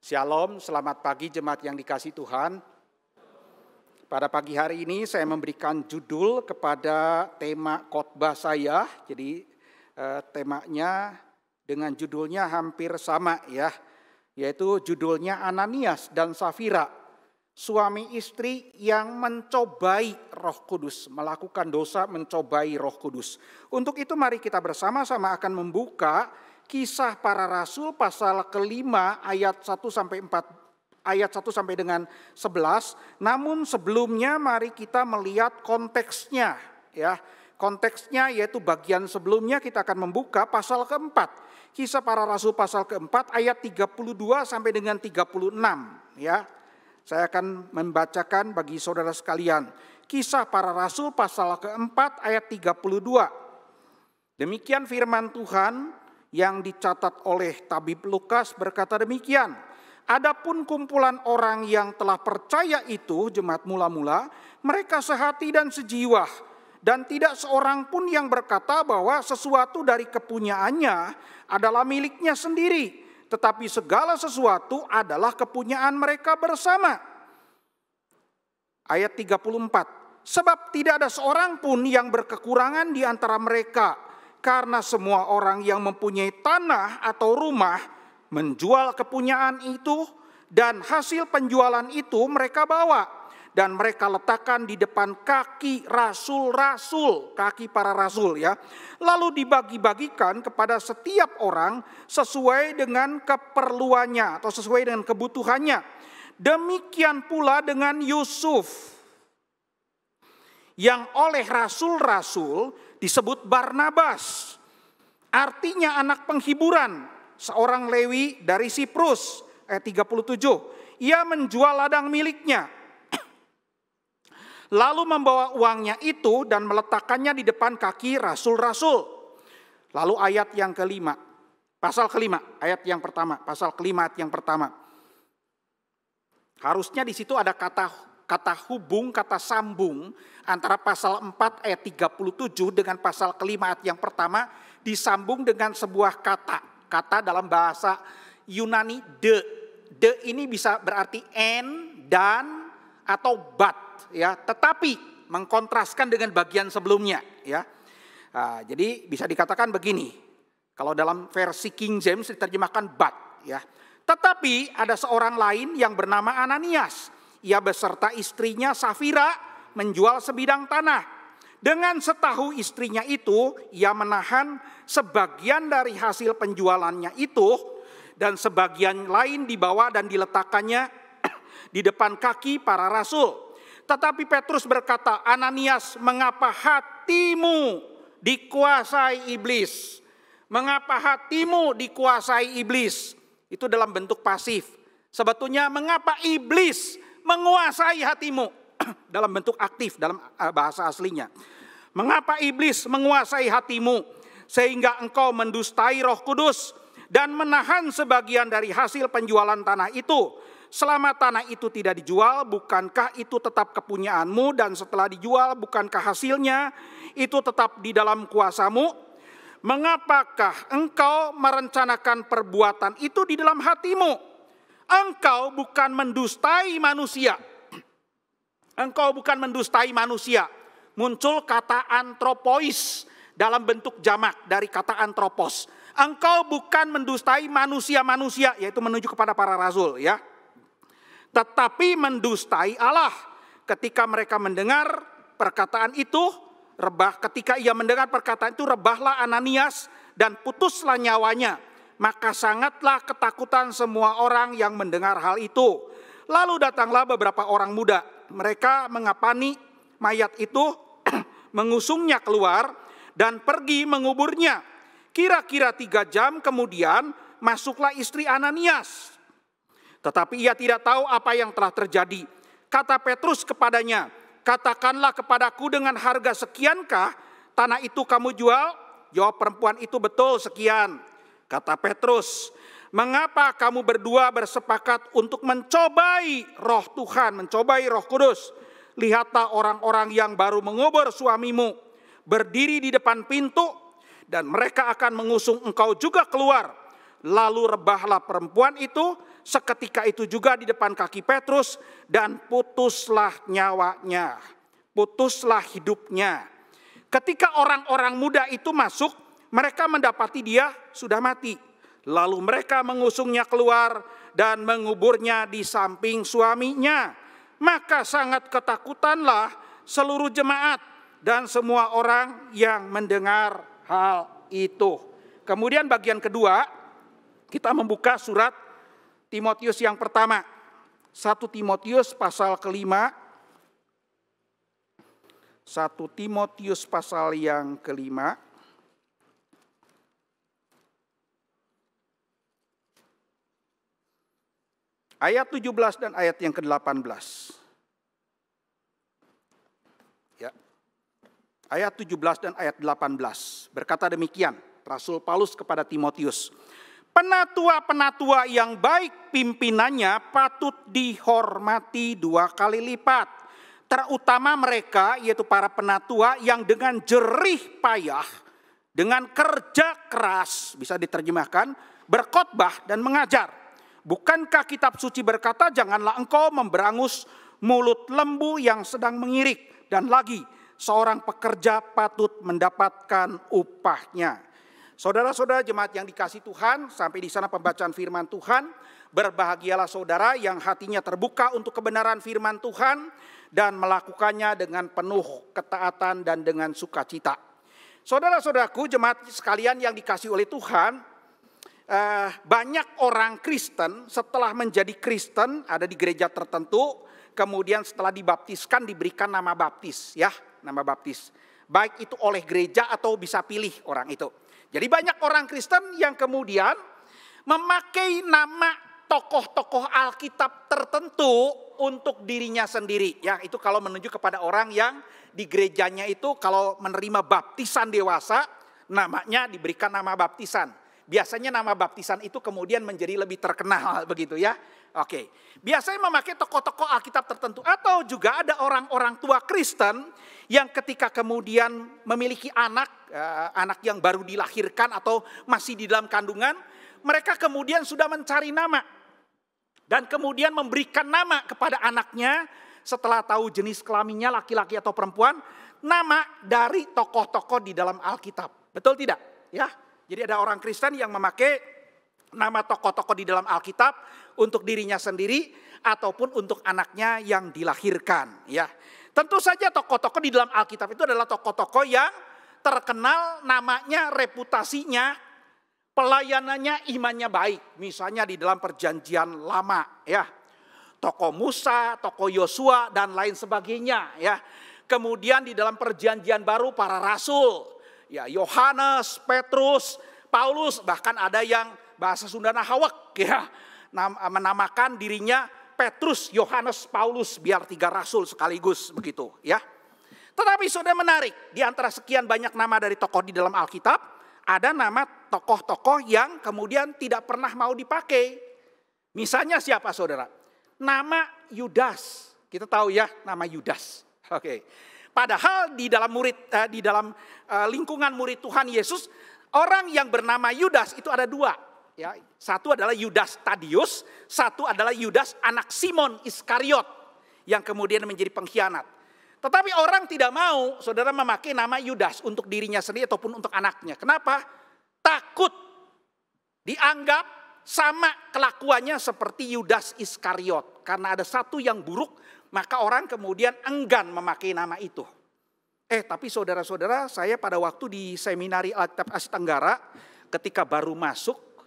Shalom, selamat pagi jemaat yang dikasihi Tuhan. Pada pagi hari ini saya memberikan judul kepada tema khotbah saya. Jadi temanya dengan judulnya hampir sama ya, yaitu judulnya Ananias dan Safira, suami istri yang mencobai Roh Kudus, melakukan dosa mencobai Roh Kudus. Untuk itu mari kita bersama-sama akan membuka Kisah Para Rasul pasal kelima ayat 1 sampai 4, ayat 1 sampai dengan 11. Namun sebelumnya mari kita melihat konteksnya ya. Konteksnya yaitu bagian sebelumnya kita akan membuka pasal keempat. Kisah Para Rasul pasal keempat ayat 32 sampai dengan 36 ya. Saya akan membacakan bagi saudara sekalian. Kisah Para Rasul pasal keempat ayat 32. Demikian firman Tuhan yang dicatat oleh tabib Lukas berkata demikian. Adapun kumpulan orang yang telah percaya itu, jemaat mula-mula, mereka sehati dan sejiwa. Dan tidak seorang pun yang berkata bahwa sesuatu dari kepunyaannya adalah miliknya sendiri. Tetapi segala sesuatu adalah kepunyaan mereka bersama. Ayat 34. Sebab tidak ada seorang pun yang berkekurangan di antara mereka. Karena semua orang yang mempunyai tanah atau rumah menjual kepunyaan itu dan hasil penjualan itu mereka bawa dan mereka letakkan di depan kaki rasul-rasul, kaki para rasul ya. Lalu dibagi-bagikan kepada setiap orang sesuai dengan keperluannya atau sesuai dengan kebutuhannya. Demikian pula dengan Yusuf yang oleh rasul-rasul disebut Barnabas, artinya anak penghiburan, seorang Lewi dari Siprus, ayat 37. Ia menjual ladang miliknya, lalu membawa uangnya itu dan meletakkannya di depan kaki rasul-rasul. Lalu ayat yang kelima, pasal kelima, ayat yang pertama, pasal kelima ayat yang pertama. Harusnya di situ ada kata hubung, kata sambung antara pasal 4 ayat 37 dengan pasal kelima ayat yang pertama disambung dengan sebuah kata. Kata dalam bahasa Yunani de. De ini bisa berarti and, dan, atau but ya. Tetapi mengkontraskan dengan bagian sebelumnya ya. Nah, jadi bisa dikatakan begini. Kalau dalam versi King James diterjemahkan but ya. Tetapi ada seorang lain yang bernama Ananias. Ia beserta istrinya Safira menjual sebidang tanah. Dengan setahu istrinya itu, ia menahan sebagian dari hasil penjualannya itu dan sebagian lain dibawa dan diletakkannya di depan kaki para rasul. Tetapi Petrus berkata, Ananias, mengapa hatimu dikuasai iblis? Mengapa hatimu dikuasai iblis? Itu dalam bentuk pasif. Sebetulnya mengapa iblis menguasai hatimu dalam bentuk aktif dalam bahasa aslinya. Mengapa iblis menguasai hatimu sehingga engkau mendustai Roh Kudus dan menahan sebagian dari hasil penjualan tanah itu? Selama tanah itu tidak dijual, bukankah itu tetap kepunyaanmu, dan setelah dijual bukankah hasilnya itu tetap di dalam kuasamu? Mengapakah engkau merencanakan perbuatan itu di dalam hatimu? Engkau bukan mendustai manusia. Engkau bukan mendustai manusia. Muncul kata antropois dalam bentuk jamak dari kata antropos. Engkau bukan mendustai manusia-manusia, yaitu menuju kepada para rasul ya. Tetapi mendustai Allah. Ketika mereka mendengar perkataan itu, ketika ia mendengar perkataan itu, rebahlah Ananias dan putuslah nyawanya. Maka sangatlah ketakutan semua orang yang mendengar hal itu. Lalu datanglah beberapa orang muda. Mereka mengapani mayat itu, mengusungnya keluar dan pergi menguburnya. Kira-kira 3 jam kemudian masuklah istri Ananias. Tetapi ia tidak tahu apa yang telah terjadi. Kata Petrus kepadanya, katakanlah kepadaku dengan harga sekiankah tanah itu kamu jual? Jawab perempuan itu, betul sekian. Kata Petrus, mengapa kamu berdua bersepakat untuk mencobai Roh Tuhan, mencobai Roh Kudus? Lihatlah orang-orang yang baru mengubur suamimu berdiri di depan pintu dan mereka akan mengusung engkau juga keluar. Lalu rebahlah perempuan itu seketika itu juga di depan kaki Petrus, dan putuslah nyawanya, putuslah hidupnya. Ketika orang-orang muda itu masuk, mereka mendapati dia sudah mati. Lalu mereka mengusungnya keluar dan menguburnya di samping suaminya. Maka sangat ketakutanlah seluruh jemaat dan semua orang yang mendengar hal itu. Kemudian bagian kedua, kita membuka surat Timotius yang pertama. 1 Timotius pasal kelima. 1 Timotius pasal yang kelima. Ayat 17 dan ayat yang ke-18. Ya. Ayat 17 dan ayat 18. Berkata demikian, Rasul Paulus kepada Timotius. Penatua-penatua yang baik pimpinannya patut dihormati 2 kali lipat. Terutama mereka, yaitu para penatua yang dengan jerih payah, dengan kerja keras, bisa diterjemahkan, berkhotbah dan mengajar. Bukankah kitab suci berkata, janganlah engkau memberangus mulut lembu yang sedang mengirik. Dan lagi, seorang pekerja patut mendapatkan upahnya. Saudara-saudara jemaat yang dikasihi Tuhan, sampai di sana pembacaan firman Tuhan. Berbahagialah saudara yang hatinya terbuka untuk kebenaran firman Tuhan dan melakukannya dengan penuh ketaatan dan dengan sukacita. Saudara-saudaraku, jemaat sekalian yang dikasihi oleh Tuhan, banyak orang Kristen setelah menjadi Kristen ada di gereja tertentu, kemudian setelah dibaptiskan diberikan nama baptis, ya, nama baptis. Baik itu oleh gereja atau bisa pilih orang itu. Jadi banyak orang Kristen yang kemudian memakai nama tokoh-tokoh Alkitab tertentu untuk dirinya sendiri. Ya, itu kalau menuju kepada orang yang di gerejanya itu kalau menerima baptisan dewasa, namanya diberikan nama baptisan. Biasanya nama baptisan itu kemudian menjadi lebih terkenal begitu ya. Oke. Biasanya memakai tokoh-tokoh Alkitab tertentu atau juga ada orang-orang tua Kristen yang ketika kemudian memiliki anak yang baru dilahirkan atau masih di dalam kandungan, mereka kemudian sudah mencari nama dan kemudian memberikan nama kepada anaknya setelah tahu jenis kelaminnya laki-laki atau perempuan, nama dari tokoh-tokoh di dalam Alkitab. Betul tidak? Ya. Jadi ada orang Kristen yang memakai nama tokoh-tokoh di dalam Alkitab untuk dirinya sendiri ataupun untuk anaknya yang dilahirkan. Ya, tentu saja tokoh-tokoh di dalam Alkitab itu adalah tokoh-tokoh yang terkenal, namanya, reputasinya, pelayanannya, imannya baik. Misalnya di dalam Perjanjian Lama, ya, tokoh Musa, tokoh Yosua dan lain sebagainya. Ya, kemudian di dalam Perjanjian Baru para rasul. Ya, Yohanes, Petrus, Paulus, bahkan ada yang bahasa Sundana hawek ya, menamakan dirinya Petrus, Yohanes, Paulus, biar 3 rasul sekaligus begitu ya. Tetapi sudah menarik, di antara sekian banyak nama dari tokoh di dalam Alkitab, ada nama tokoh-tokoh yang kemudian tidak pernah mau dipakai. Misalnya siapa saudara? Nama Yudas. Kita tahu ya nama Yudas. Oke. Padahal di dalam lingkungan murid Tuhan Yesus, orang yang bernama Yudas itu ada 2. Ya, satu adalah Yudas Tadius, satu adalah Yudas anak Simon Iskariot yang kemudian menjadi pengkhianat. Tetapi orang tidak mau saudara memakai nama Yudas untuk dirinya sendiri ataupun untuk anaknya. Kenapa? Takut dianggap sama kelakuannya seperti Yudas Iskariot. Karena ada satu yang buruk, maka orang kemudian enggan memakai nama itu. Tapi saudara-saudara, saya pada waktu di seminari Alkitab Asia Tenggara, ketika baru masuk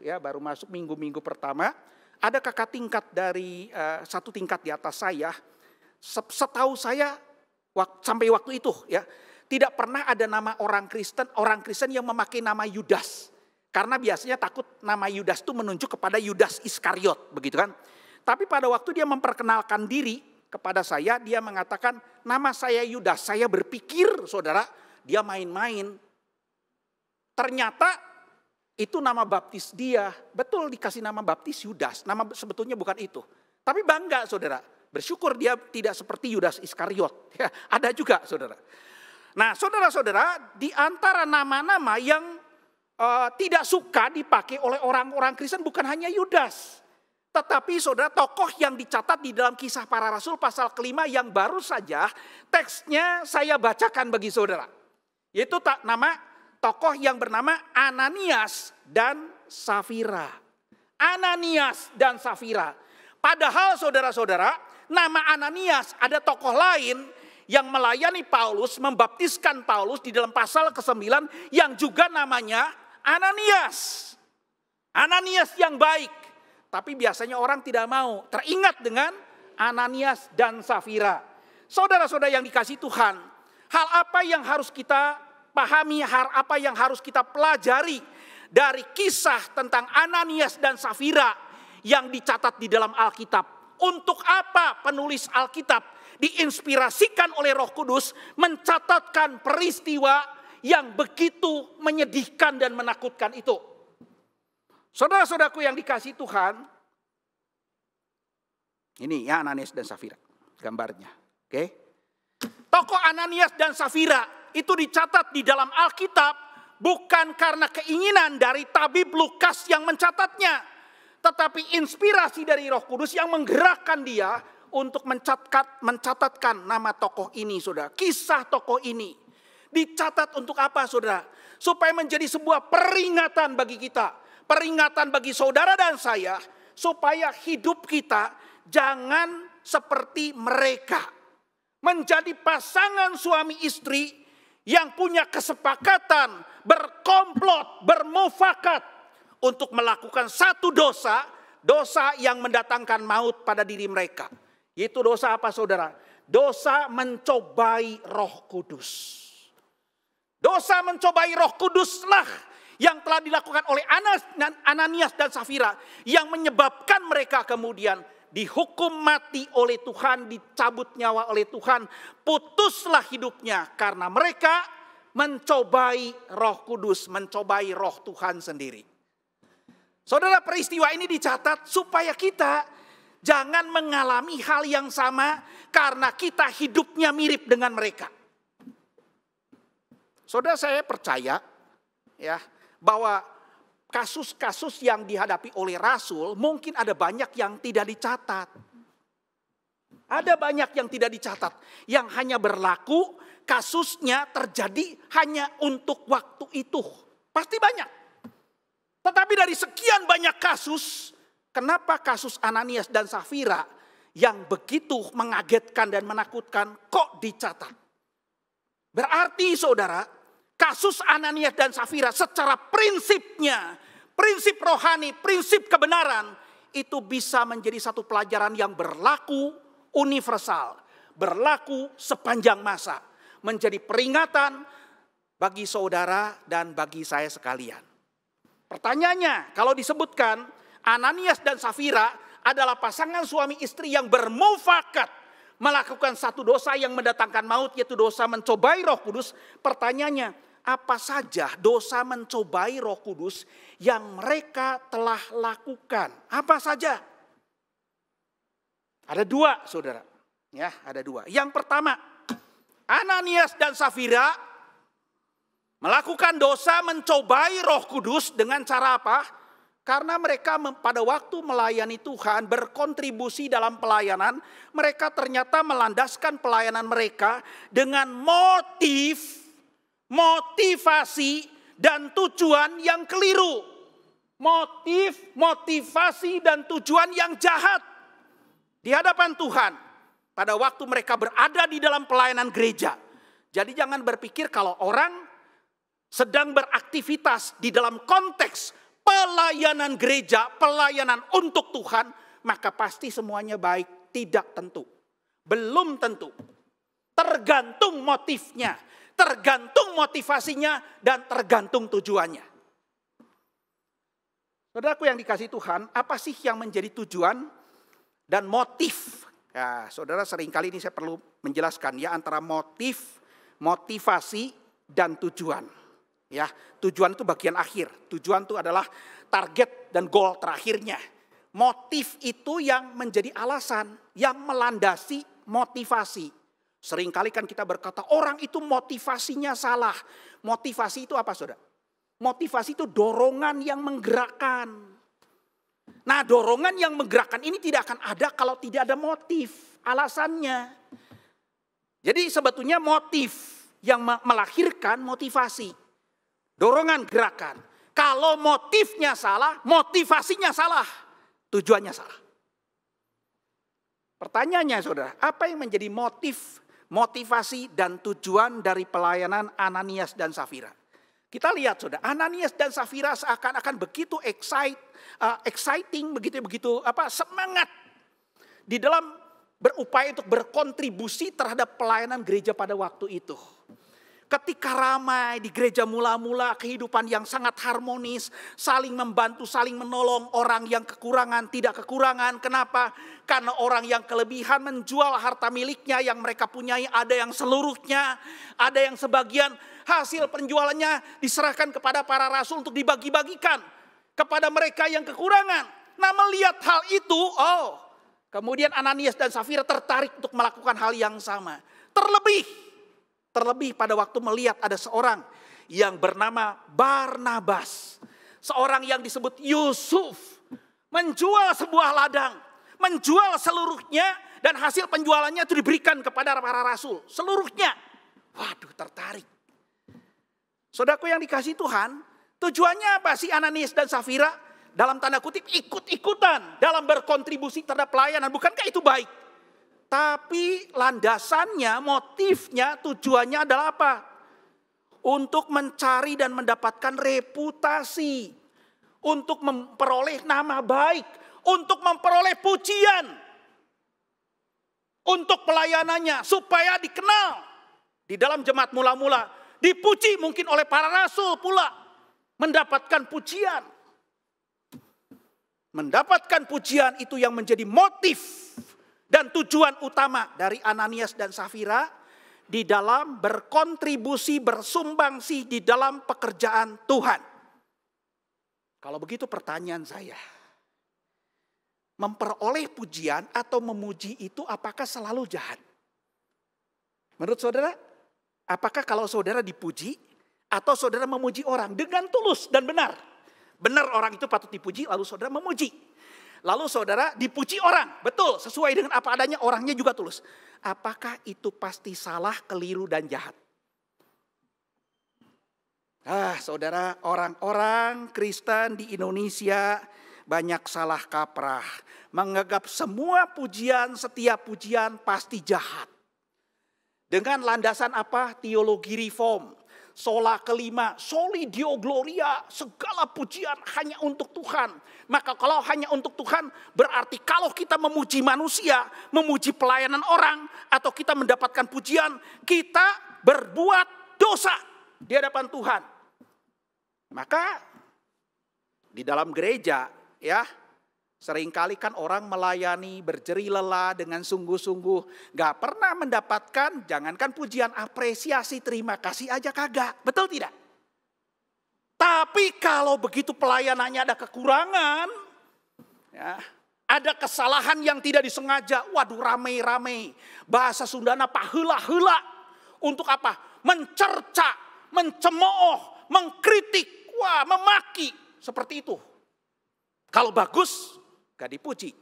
minggu-minggu pertama, ada kakak tingkat dari satu tingkat di atas saya. Setahu saya sampai waktu itu ya, tidak pernah ada nama orang Kristen yang memakai nama Yudas. Karena biasanya takut nama Yudas itu menunjuk kepada Yudas Iskariot, begitu kan? Tapi pada waktu dia memperkenalkan diri kepada saya, dia mengatakan, nama saya Yudas. Saya berpikir, saudara, dia main-main. Ternyata itu nama baptis dia. Betul dikasih nama baptis Yudas. Nama sebetulnya bukan itu. Tapi bangga, saudara. Bersyukur dia tidak seperti Yudas Iskariot. Ya, ada juga, saudara. Nah, saudara-saudara, di antara nama-nama yang tidak suka dipakai oleh orang-orang Kristen bukan hanya Yudas. Tetapi saudara, tokoh yang dicatat di dalam Kisah Para Rasul pasal kelima yang baru saja teksnya saya bacakan bagi saudara. Yaitu nama tokoh yang bernama Ananias dan Safira. Ananias dan Safira. Padahal saudara-saudara, nama Ananias ada tokoh lain yang melayani Paulus, membaptiskan Paulus di dalam pasal ke-9 yang juga namanya Ananias. Ananias yang baik. Tapi biasanya orang tidak mau teringat dengan Ananias dan Safira. Saudara-saudara yang dikasihi Tuhan, hal apa yang harus kita pahami, hal apa yang harus kita pelajari dari kisah tentang Ananias dan Safira yang dicatat di dalam Alkitab? Untuk apa penulis Alkitab diinspirasikan oleh Roh Kudus mencatatkan peristiwa yang begitu menyedihkan dan menakutkan itu? Saudara-saudaraku yang dikasihi Tuhan, ini ya Ananias dan Safira gambarnya. Oke. Tokoh Ananias dan Safira itu dicatat di dalam Alkitab bukan karena keinginan dari tabib Lukas yang mencatatnya, tetapi inspirasi dari Roh Kudus yang menggerakkan dia untuk mencatatkan nama tokoh ini, saudara. Kisah tokoh ini dicatat untuk apa, saudara? Supaya menjadi sebuah peringatan bagi kita. Peringatan bagi saudara dan saya, supaya hidup kita jangan seperti mereka. Menjadi pasangan suami istri yang punya kesepakatan, berkomplot, bermufakat untuk melakukan satu dosa, dosa yang mendatangkan maut pada diri mereka. Yaitu dosa apa, saudara? Dosa mencobai Roh Kudus. Dosa mencobai Roh Kuduslah yang telah dilakukan oleh Ananias dan Safira, yang menyebabkan mereka kemudian dihukum mati oleh Tuhan, dicabut nyawa oleh Tuhan, putuslah hidupnya karena mereka mencobai Roh Kudus, mencobai Roh Tuhan sendiri. Saudara, peristiwa ini dicatat supaya kita jangan mengalami hal yang sama karena kita hidupnya mirip dengan mereka. Saudara, saya percaya ya bahwa kasus-kasus yang dihadapi oleh Rasul mungkin ada banyak yang tidak dicatat. Ada banyak yang tidak dicatat, yang hanya berlaku kasusnya terjadi hanya untuk waktu itu. Pasti banyak. Tetapi dari sekian banyak kasus, kenapa kasus Ananias dan Safira yang begitu mengagetkan dan menakutkan kok dicatat? Berarti saudara, kasus Ananias dan Safira secara prinsipnya, prinsip rohani, prinsip kebenaran, itu bisa menjadi satu pelajaran yang berlaku universal, berlaku sepanjang masa, menjadi peringatan bagi saudara dan bagi saya sekalian. Pertanyaannya, kalau disebutkan Ananias dan Safira adalah pasangan suami istri yang bermufakat melakukan satu dosa yang mendatangkan maut, yaitu dosa mencobai Roh Kudus, pertanyaannya, apa saja dosa mencobai Roh Kudus yang mereka telah lakukan? Apa saja? Ada dua, saudara. Ya, ada dua. Yang pertama, Ananias dan Safira melakukan dosa mencobai Roh Kudus dengan cara apa? Karena mereka pada waktu melayani Tuhan, berkontribusi dalam pelayanan, mereka ternyata melandaskan pelayanan mereka dengan motivasi dan tujuan yang keliru. Motivasi dan tujuan yang jahat di hadapan Tuhan pada waktu mereka berada di dalam pelayanan gereja. Jadi jangan berpikir kalau orang sedang beraktivitas di dalam konteks pelayanan gereja, pelayanan untuk Tuhan, maka pasti semuanya baik. Tidak tentu. Belum tentu. Tergantung motifnya, tergantung motivasinya, dan tergantung tujuannya. Saudaraku yang dikasihi Tuhan, apa sih yang menjadi tujuan dan motif? Ya, saudara, seringkali ini saya perlu menjelaskan ya antara motivasi dan tujuan. Ya, tujuan itu bagian akhir. Tujuan itu adalah target dan goal terakhirnya. Motif itu yang menjadi alasan, yang melandasi motivasi. Seringkali kan kita berkata orang itu motivasinya salah. Motivasi itu apa, saudara? Motivasi itu dorongan yang menggerakkan. Nah, dorongan yang menggerakkan ini tidak akan ada kalau tidak ada motif, alasannya. Jadi sebetulnya motif yang melahirkan motivasi. Dorongan gerakan. Kalau motifnya salah, motivasinya salah. Tujuannya salah. Pertanyaannya saudara, apa yang menjadi motif, motivasi dan tujuan dari pelayanan Ananias dan Safira? Kita lihat saudara, Ananias dan Safira seakan-akan begitu exciting, begitu semangat di dalam berupaya untuk berkontribusi terhadap pelayanan gereja pada waktu itu. Ketika ramai di gereja mula-mula, kehidupan yang sangat harmonis, saling membantu, saling menolong orang yang kekurangan, tidak kekurangan. Kenapa? Karena orang yang kelebihan menjual harta miliknya yang mereka punyai, ada yang seluruhnya, ada yang sebagian. Hasil penjualannya diserahkan kepada para rasul untuk dibagi-bagikan kepada mereka yang kekurangan. Nah, melihat hal itu, kemudian Ananias dan Safira tertarik untuk melakukan hal yang sama. Terlebih pada waktu melihat ada seorang yang bernama Barnabas. Seorang yang disebut Yusuf. Menjual sebuah ladang. Menjual seluruhnya dan hasil penjualannya itu diberikan kepada para rasul. Seluruhnya. Waduh, tertarik. Saudaraku yang dikasihi Tuhan, tujuannya apa sih Ananias dan Safira? Dalam tanda kutip ikut-ikutan dalam berkontribusi terhadap pelayanan. Bukankah itu baik? Tapi landasannya, motifnya, tujuannya adalah apa? Untuk mencari dan mendapatkan reputasi. Untuk memperoleh nama baik. Untuk memperoleh pujian. Untuk pelayanannya. Supaya dikenal. Di dalam jemaat mula-mula. Dipuji mungkin oleh para rasul pula. Mendapatkan pujian. Mendapatkan pujian itu yang menjadi motif dan tujuan utama dari Ananias dan Safira di dalam berkontribusi, bersumbangsi di dalam pekerjaan Tuhan. Kalau begitu pertanyaan saya, memperoleh pujian atau memuji itu apakah selalu jahat? Menurut saudara, apakah kalau saudara dipuji atau saudara memuji orang dengan tulus dan benar? Benar orang itu patut dipuji, lalu saudara memuji. Lalu saudara dipuji orang, betul, sesuai dengan apa adanya, orangnya juga tulus. Apakah itu pasti salah, keliru, dan jahat? Saudara, orang-orang Kristen di Indonesia banyak salah kaprah. Menganggap semua pujian, setiap pujian pasti jahat. Dengan landasan apa? Teologi reform. Sola kelima, soli deo gloria, segala pujian hanya untuk Tuhan. Maka kalau hanya untuk Tuhan, berarti kalau kita memuji manusia, memuji pelayanan orang, atau kita mendapatkan pujian, kita berbuat dosa di hadapan Tuhan. Maka di dalam gereja, ya, seringkali kan orang melayani berjeri lelah dengan sungguh-sungguh. Gak pernah mendapatkan, jangankan pujian, apresiasi, terima kasih aja kagak. Betul tidak? Tapi kalau begitu pelayanannya ada kekurangan, ya, ada kesalahan yang tidak disengaja. Waduh, rame-rame. Bahasa Sundana pahela-hela. Untuk apa? Mencerca, mencemooh, mengkritik, memaki. Seperti itu. Kalau bagus, gak dipuji.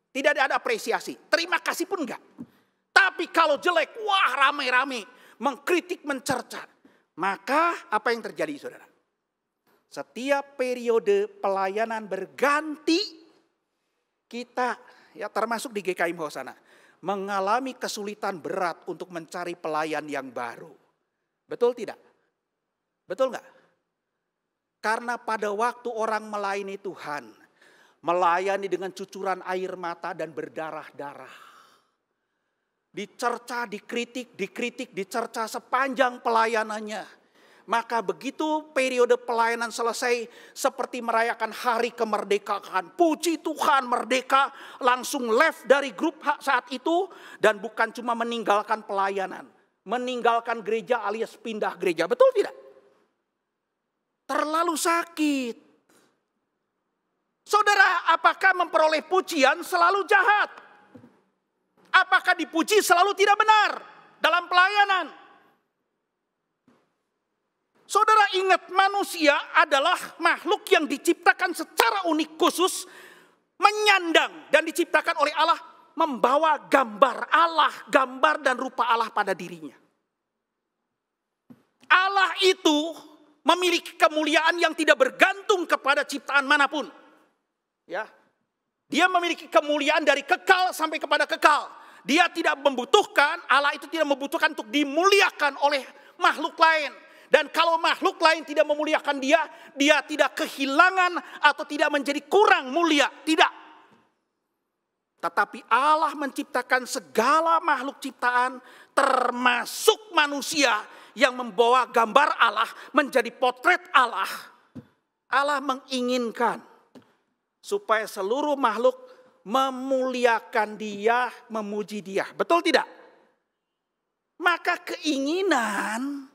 Tidak ada apresiasi. Terima kasih pun enggak. Tapi kalau jelek, rame-rame. Mengkritik, mencerca. Maka apa yang terjadi saudara? Setiap periode pelayanan berganti. Kita, ya termasuk di GKI Hosana, mengalami kesulitan berat untuk mencari pelayan yang baru. Betul tidak? Betul enggak? Karena pada waktu orang melayani Tuhan, melayani dengan cucuran air mata dan berdarah-darah. Dicerca, dikritik, dicerca sepanjang pelayanannya. Maka begitu periode pelayanan selesai, seperti merayakan hari kemerdekaan. Puji Tuhan, merdeka, langsung left dari grup saat itu. Dan bukan cuma meninggalkan pelayanan. Meninggalkan gereja alias pindah gereja. Betul tidak? Terlalu sakit. Saudara, apakah memperoleh pujian selalu jahat? Apakah dipuji selalu tidak benar dalam pelayanan? Saudara ingat, manusia adalah makhluk yang diciptakan secara unik khusus menyandang dan diciptakan oleh Allah, membawa gambar Allah, gambar dan rupa Allah pada dirinya. Allah itu memiliki kemuliaan yang tidak bergantung kepada ciptaan manapun. Ya. Dia memiliki kemuliaan dari kekal sampai kepada kekal. Dia tidak membutuhkan, Allah itu tidak membutuhkan untuk dimuliakan oleh makhluk lain. Dan kalau makhluk lain tidak memuliakan dia, dia tidak kehilangan atau tidak menjadi kurang mulia. Tidak. Tetapi Allah menciptakan segala makhluk ciptaan, termasuk manusia yang membawa gambar Allah, menjadi potret Allah. Allah menginginkan supaya seluruh makhluk memuliakan dia, memuji dia. Betul tidak? Maka keinginan,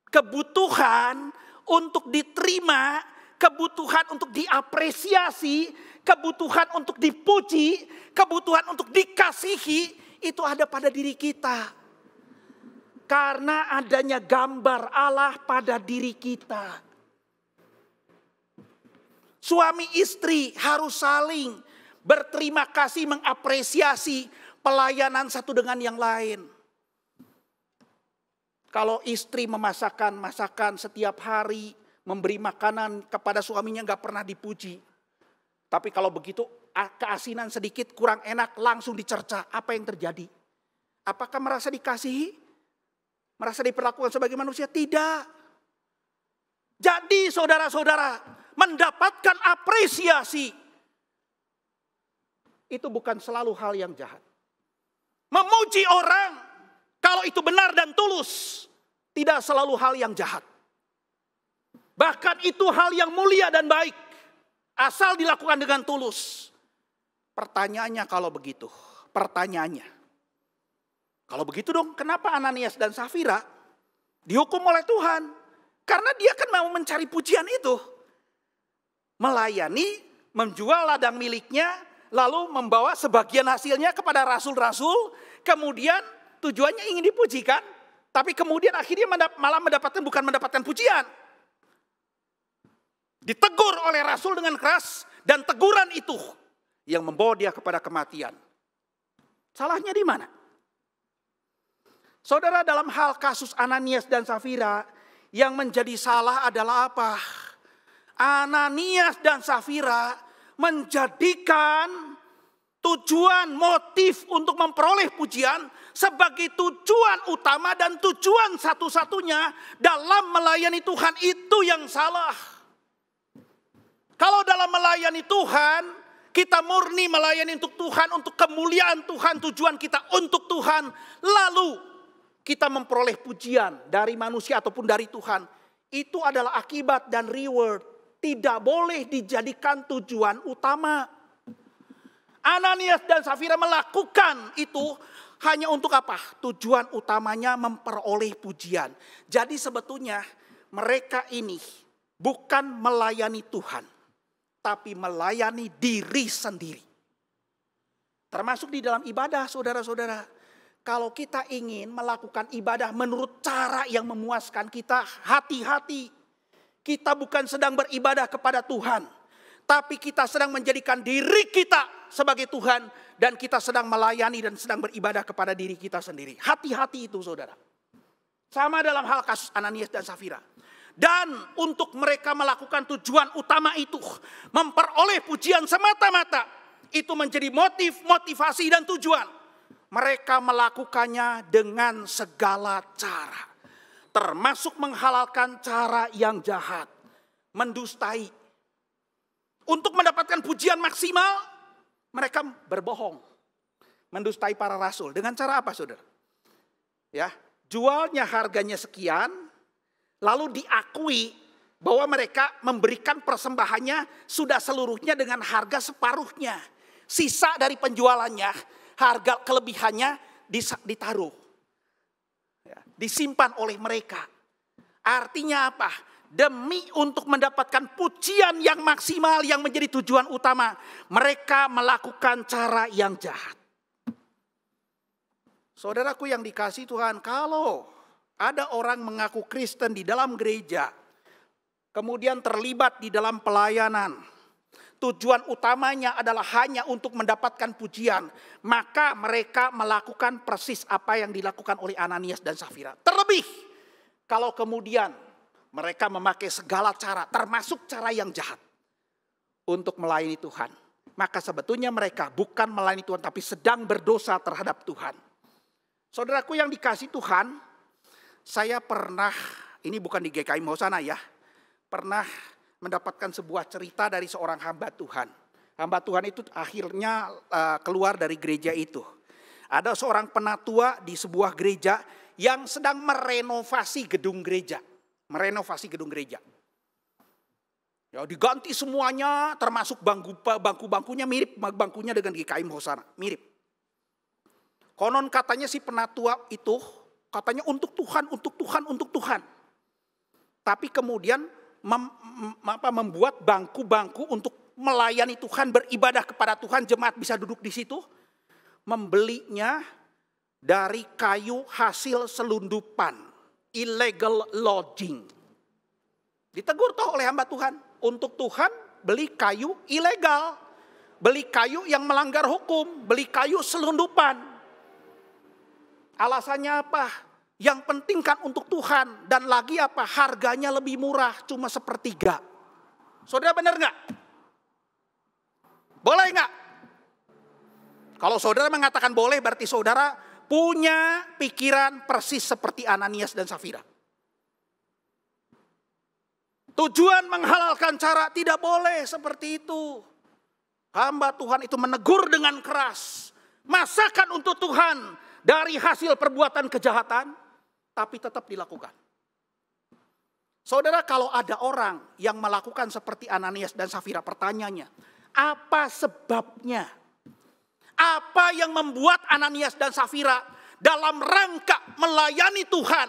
kebutuhan untuk diterima, kebutuhan untuk diapresiasi, kebutuhan untuk dipuji, kebutuhan untuk dikasihi, itu ada pada diri kita. Karena adanya gambar Allah pada diri kita. Suami istri harus saling berterima kasih, mengapresiasi pelayanan satu dengan yang lain. Kalau istri memasakkan masakan setiap hari, memberi makanan kepada suaminya gak pernah dipuji. Tapi kalau begitu keasinan sedikit kurang enak langsung dicerca. Apa yang terjadi? Apakah merasa dikasihi? Merasa diperlakukan sebagai manusia? Tidak. Jadi saudara-saudara, mendapatkan apresiasi itu bukan selalu hal yang jahat. Memuji orang kalau itu benar dan tulus tidak selalu hal yang jahat. Bahkan itu hal yang mulia dan baik asal dilakukan dengan tulus. Pertanyaannya kalau begitu, kalau begitu dong kenapa Ananias dan Safira dihukum oleh Tuhan? Karena dia kan mau mencari pujian itu. Melayani, menjual ladang miliknya, lalu membawa sebagian hasilnya kepada rasul-rasul, kemudian tujuannya ingin dipujikan, tapi kemudian akhirnya malah bukan mendapatkan pujian. Ditegur oleh rasul dengan keras, dan teguran itu yang membawa dia kepada kematian. Salahnya di mana? Saudara, dalam hal kasus Ananias dan Safira, yang menjadi salah adalah apa? Ananias dan Safira menjadikan tujuan, motif untuk memperoleh pujian sebagai tujuan utama dan tujuan satu-satunya dalam melayani Tuhan. Itu yang salah. Kalau dalam melayani Tuhan, kita murni melayani untuk Tuhan, untuk kemuliaan Tuhan, tujuan kita untuk Tuhan, lalu kita memperoleh pujian dari manusia ataupun dari Tuhan, itu adalah akibat dan reward. Tidak boleh dijadikan tujuan utama. Ananias dan Safira melakukan itu hanya untuk apa? Tujuan utamanya memperoleh pujian. Jadi sebetulnya mereka ini bukan melayani Tuhan, tapi melayani diri sendiri. Termasuk di dalam ibadah, saudara-saudara. Kalau kita ingin melakukan ibadah menurut cara yang memuaskan kita, hati-hati. Kita bukan sedang beribadah kepada Tuhan, tapi kita sedang menjadikan diri kita sebagai Tuhan, dan kita sedang melayani dan sedang beribadah kepada diri kita sendiri. Hati-hati itu, saudara. Sama dalam hal kasus Ananias dan Safira. Dan untuk mereka melakukan tujuan utama itu, memperoleh pujian semata-mata, itu menjadi motif, motivasi dan tujuan. Mereka melakukannya dengan segala cara. Termasuk menghalalkan cara yang jahat. Mendustai. Untuk mendapatkan pujian maksimal, mereka berbohong. Mendustai para rasul. Dengan cara apa, saudara? Ya, jualnya harganya sekian, lalu diakui bahwa mereka memberikan persembahannya sudah seluruhnya dengan harga separuhnya. Sisa dari penjualannya, harga kelebihannya ditaruh. Disimpan oleh mereka. Artinya apa? Demi untuk mendapatkan pujian yang maksimal yang menjadi tujuan utama, mereka melakukan cara yang jahat. Saudaraku yang dikasihi Tuhan, kalau ada orang mengaku Kristen di dalam gereja, kemudian terlibat di dalam pelayanan, tujuan utamanya adalah hanya untuk mendapatkan pujian, maka mereka melakukan persis apa yang dilakukan oleh Ananias dan Safira. Terlebih kalau kemudian mereka memakai segala cara, termasuk cara yang jahat, untuk melayani Tuhan. Maka sebetulnya mereka bukan melayani Tuhan, tapi sedang berdosa terhadap Tuhan. Saudaraku yang dikasih Tuhan, saya pernah, ini bukan di GKI Hosana ya, pernah mendapatkan sebuah cerita dari seorang hamba Tuhan. Hamba Tuhan itu akhirnya keluar dari gereja itu. Ada seorang penatua di sebuah gereja yang sedang merenovasi gedung gereja. Ya, diganti semuanya, termasuk bangku-bangkunya mirip bangkunya dengan GKI Hosana, mirip. Konon katanya si penatua itu katanya untuk Tuhan. Tapi kemudian membuat bangku-bangku untuk melayani Tuhan, beribadah kepada Tuhan, jemaat bisa duduk di situ. Membelinya dari kayu hasil selundupan, illegal lodging. Ditegur toh oleh hamba Tuhan, untuk Tuhan beli kayu ilegal, beli kayu yang melanggar hukum, beli kayu selundupan. Alasannya apa? Yang penting kan untuk Tuhan, dan lagi apa? Harganya lebih murah, cuma 1/3. Saudara benar nggak? Boleh nggak? Kalau saudara mengatakan boleh, berarti saudara punya pikiran persis seperti Ananias dan Safira. Tujuan menghalalkan cara, tidak boleh seperti itu. Hamba Tuhan itu menegur dengan keras. Masakan untuk Tuhan dari hasil perbuatan kejahatan, tapi tetap dilakukan. Saudara, kalau ada orang yang melakukan seperti Ananias dan Safira, pertanyaannya, apa sebabnya? Apa yang membuat Ananias dan Safira dalam rangka melayani Tuhan,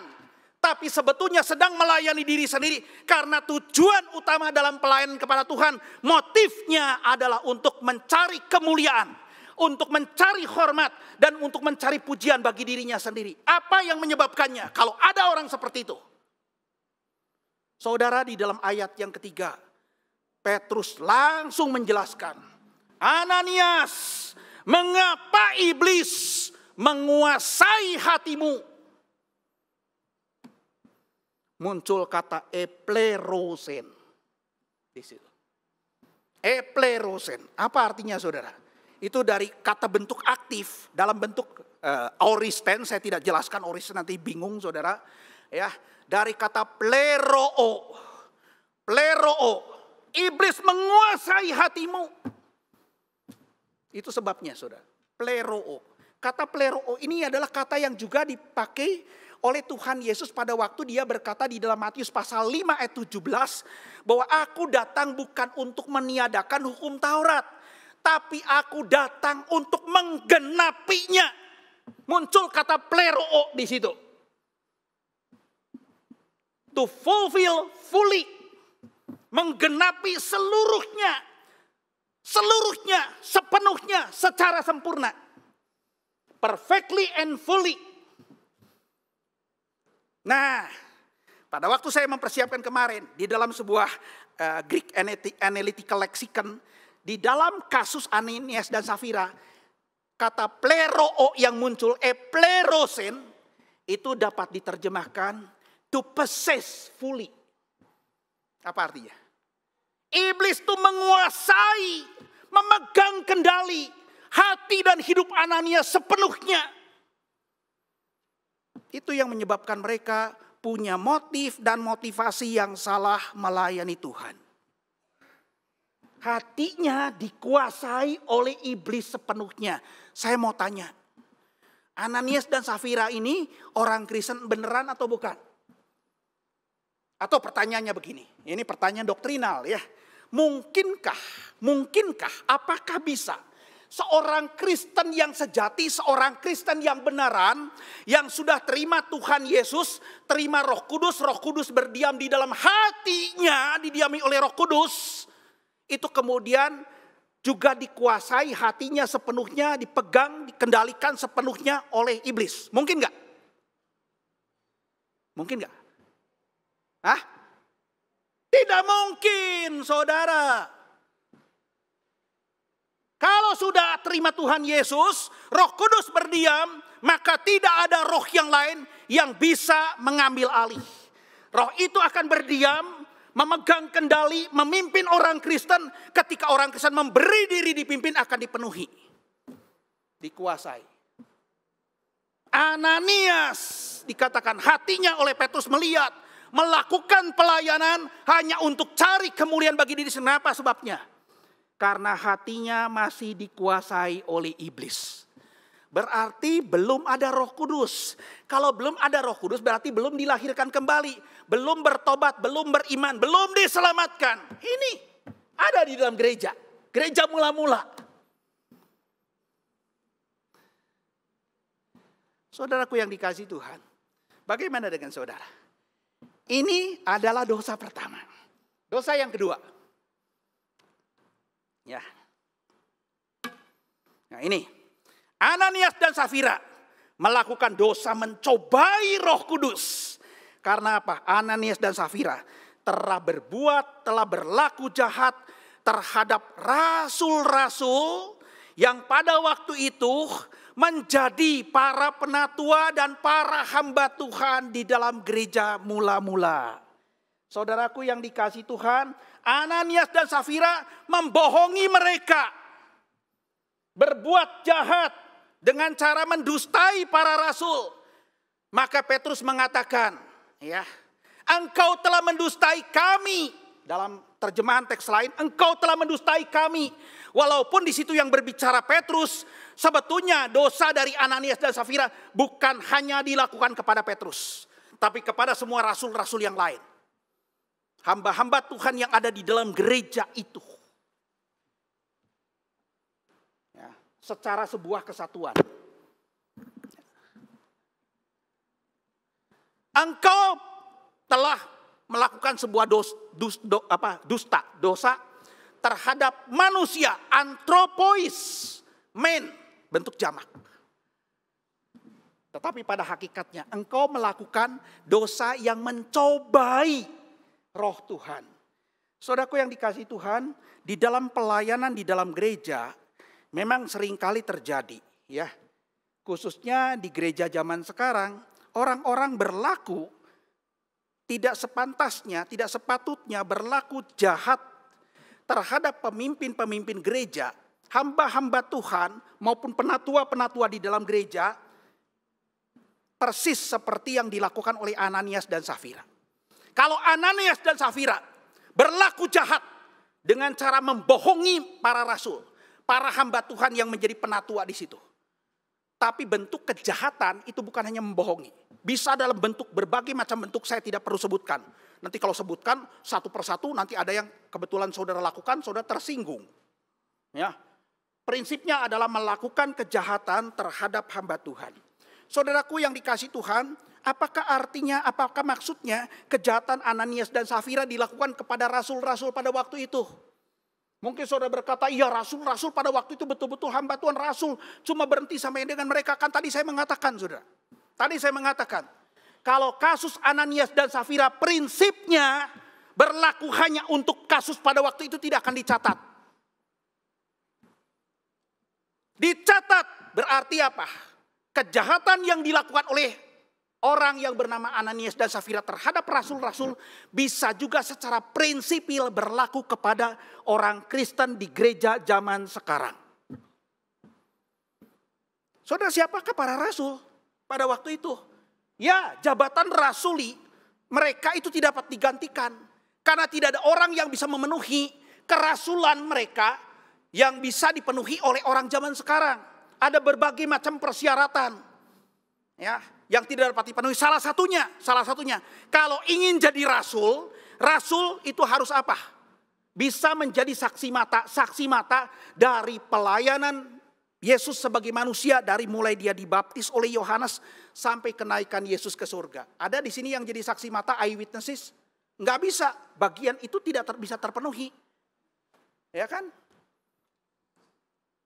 tapi sebetulnya sedang melayani diri sendiri? Karena tujuan utama dalam pelayanan kepada Tuhan, motifnya adalah untuk mencari kemuliaan, untuk mencari hormat, dan untuk mencari pujian bagi dirinya sendiri. Apa yang menyebabkannya? Kalau ada orang seperti itu, saudara, di dalam ayat yang ketiga, Petrus langsung menjelaskan, Ananias, mengapa iblis menguasai hatimu? Muncul kata eplerosen di situ. Eplerosen, apa artinya saudara? Itu dari kata bentuk aktif dalam bentuk aoristen, saya tidak jelaskan aoristen, nanti bingung saudara. Ya, dari kata pleroo. Iblis menguasai hatimu. Itu sebabnya saudara. Pleroo. Kata pleroo ini adalah kata yang juga dipakai oleh Tuhan Yesus pada waktu dia berkata di dalam Matius pasal 5 ayat 17. Bahwa aku datang bukan untuk meniadakan hukum Taurat, tapi aku datang untuk menggenapinya. Muncul kata pleroo di situ. To fulfill fully. Menggenapi seluruhnya. Sepenuhnya, secara sempurna. Perfectly and fully. Nah, pada waktu saya mempersiapkan kemarin, di dalam sebuah Greek Analytical Lexicon, di dalam kasus Ananias dan Safira, kata pleroo yang muncul, eplerosen, itu dapat diterjemahkan to possess fully. Apa artinya? Iblis itu menguasai, memegang kendali hati dan hidup Ananias sepenuhnya. Itu yang menyebabkan mereka punya motif dan motivasi yang salah melayani Tuhan. Hatinya dikuasai oleh iblis sepenuhnya. Saya mau tanya, Ananias dan Safira ini orang Kristen beneran atau bukan? Atau pertanyaannya begini, ini pertanyaan doktrinal ya. Mungkinkah, apakah bisa seorang Kristen yang sejati, seorang Kristen yang benaran, yang sudah terima Tuhan Yesus, terima Roh Kudus berdiam di dalam hatinya, didiami oleh Roh Kudus, itu kemudian juga dikuasai hatinya sepenuhnya, dipegang, dikendalikan sepenuhnya oleh iblis? Mungkin nggak? Mungkin nggak? Hah? Tidak mungkin, saudara. Kalau sudah terima Tuhan Yesus, Roh Kudus berdiam, maka tidak ada roh yang lain yang bisa mengambil alih. Roh itu akan berdiam, memegang kendali, memimpin orang Kristen. Ketika orang Kristen memberi diri dipimpin, akan dipenuhi, dikuasai. Ananias dikatakan hatinya oleh Petrus melihat, melakukan pelayanan hanya untuk cari kemuliaan bagi diri sendiri. Apa sebabnya? Karena hatinya masih dikuasai oleh iblis. Berarti belum ada Roh Kudus. Kalau belum ada Roh Kudus berarti belum dilahirkan kembali. Belum bertobat, belum beriman, belum diselamatkan. Ini ada di dalam gereja. Gereja mula-mula. Saudaraku yang dikasihi Tuhan. Bagaimana dengan saudara? Ini adalah dosa pertama. Dosa yang kedua. Ya. Nah ini. Ananias dan Safira melakukan dosa mencobai Roh Kudus. Karena apa? Ananias dan Safira telah berlaku jahat terhadap rasul-rasul yang pada waktu itu menjadi para penatua dan para hamba Tuhan di dalam gereja mula-mula. Saudaraku yang dikasihi Tuhan, Ananias dan Safira membohongi mereka. Berbuat jahat dengan cara mendustai para rasul. Maka Petrus mengatakan, ya, engkau telah mendustai kami. Dalam terjemahan teks lain, engkau telah mendustai kami. Walaupun di situ yang berbicara Petrus, sebetulnya dosa dari Ananias dan Safira bukan hanya dilakukan kepada Petrus, tapi kepada semua rasul-rasul yang lain. Hamba-hamba Tuhan yang ada di dalam gereja itu. Ya, secara sebuah kesatuan. Engkau telah melakukan sebuah dosa terhadap manusia, antropois, men, bentuk jamak. Tetapi pada hakikatnya engkau melakukan dosa yang mencobai Roh Tuhan. Saudaraku yang dikasihi Tuhan, di dalam pelayanan di dalam gereja memang seringkali terjadi, ya. Khususnya di gereja zaman sekarang, orang-orang berlaku tidak sepantasnya, tidak sepatutnya berlaku jahat terhadap pemimpin-pemimpin gereja, hamba-hamba Tuhan maupun penatua-penatua di dalam gereja, persis seperti yang dilakukan oleh Ananias dan Safira. Kalau Ananias dan Safira berlaku jahat dengan cara membohongi para rasul, para hamba Tuhan yang menjadi penatua di situ. Tapi bentuk kejahatan itu bukan hanya membohongi. Bisa dalam bentuk berbagai macam bentuk, saya tidak perlu sebutkan. Nanti kalau sebutkan satu persatu nanti ada yang kebetulan saudara lakukan, saudara tersinggung. Ya. Prinsipnya adalah melakukan kejahatan terhadap hamba Tuhan. Saudaraku yang dikasihi Tuhan, apakah artinya, apakah maksudnya kejahatan Ananias dan Safira dilakukan kepada rasul-rasul pada waktu itu? Mungkin saudara berkata, iya rasul-rasul pada waktu itu betul-betul hamba Tuhan, rasul cuma berhenti sampai dengan mereka. Kan tadi saya mengatakan saudara, tadi saya mengatakan, kalau kasus Ananias dan Safira prinsipnya berlaku hanya untuk kasus pada waktu itu tidak akan dicatat. Dicatat berarti apa? Kejahatan yang dilakukan oleh orang yang bernama Ananias dan Safira terhadap rasul-rasul bisa juga secara prinsipil berlaku kepada orang Kristen di gereja zaman sekarang. Saudara, siapakah para rasul pada waktu itu? Ya, jabatan rasuli mereka itu tidak dapat digantikan. Karena tidak ada orang yang bisa memenuhi kerasulan mereka yang bisa dipenuhi oleh orang zaman sekarang. Ada berbagai macam persyaratan, ya, yang tidak dapat dipenuhi. Salah satunya, kalau ingin jadi rasul itu harus apa? Bisa menjadi saksi mata dari pelayanan Yesus sebagai manusia, dari mulai dia dibaptis oleh Yohanes sampai kenaikan Yesus ke surga. Ada di sini yang jadi saksi mata, eyewitnesses? Enggak bisa, bagian itu tidak bisa terpenuhi. Ya kan?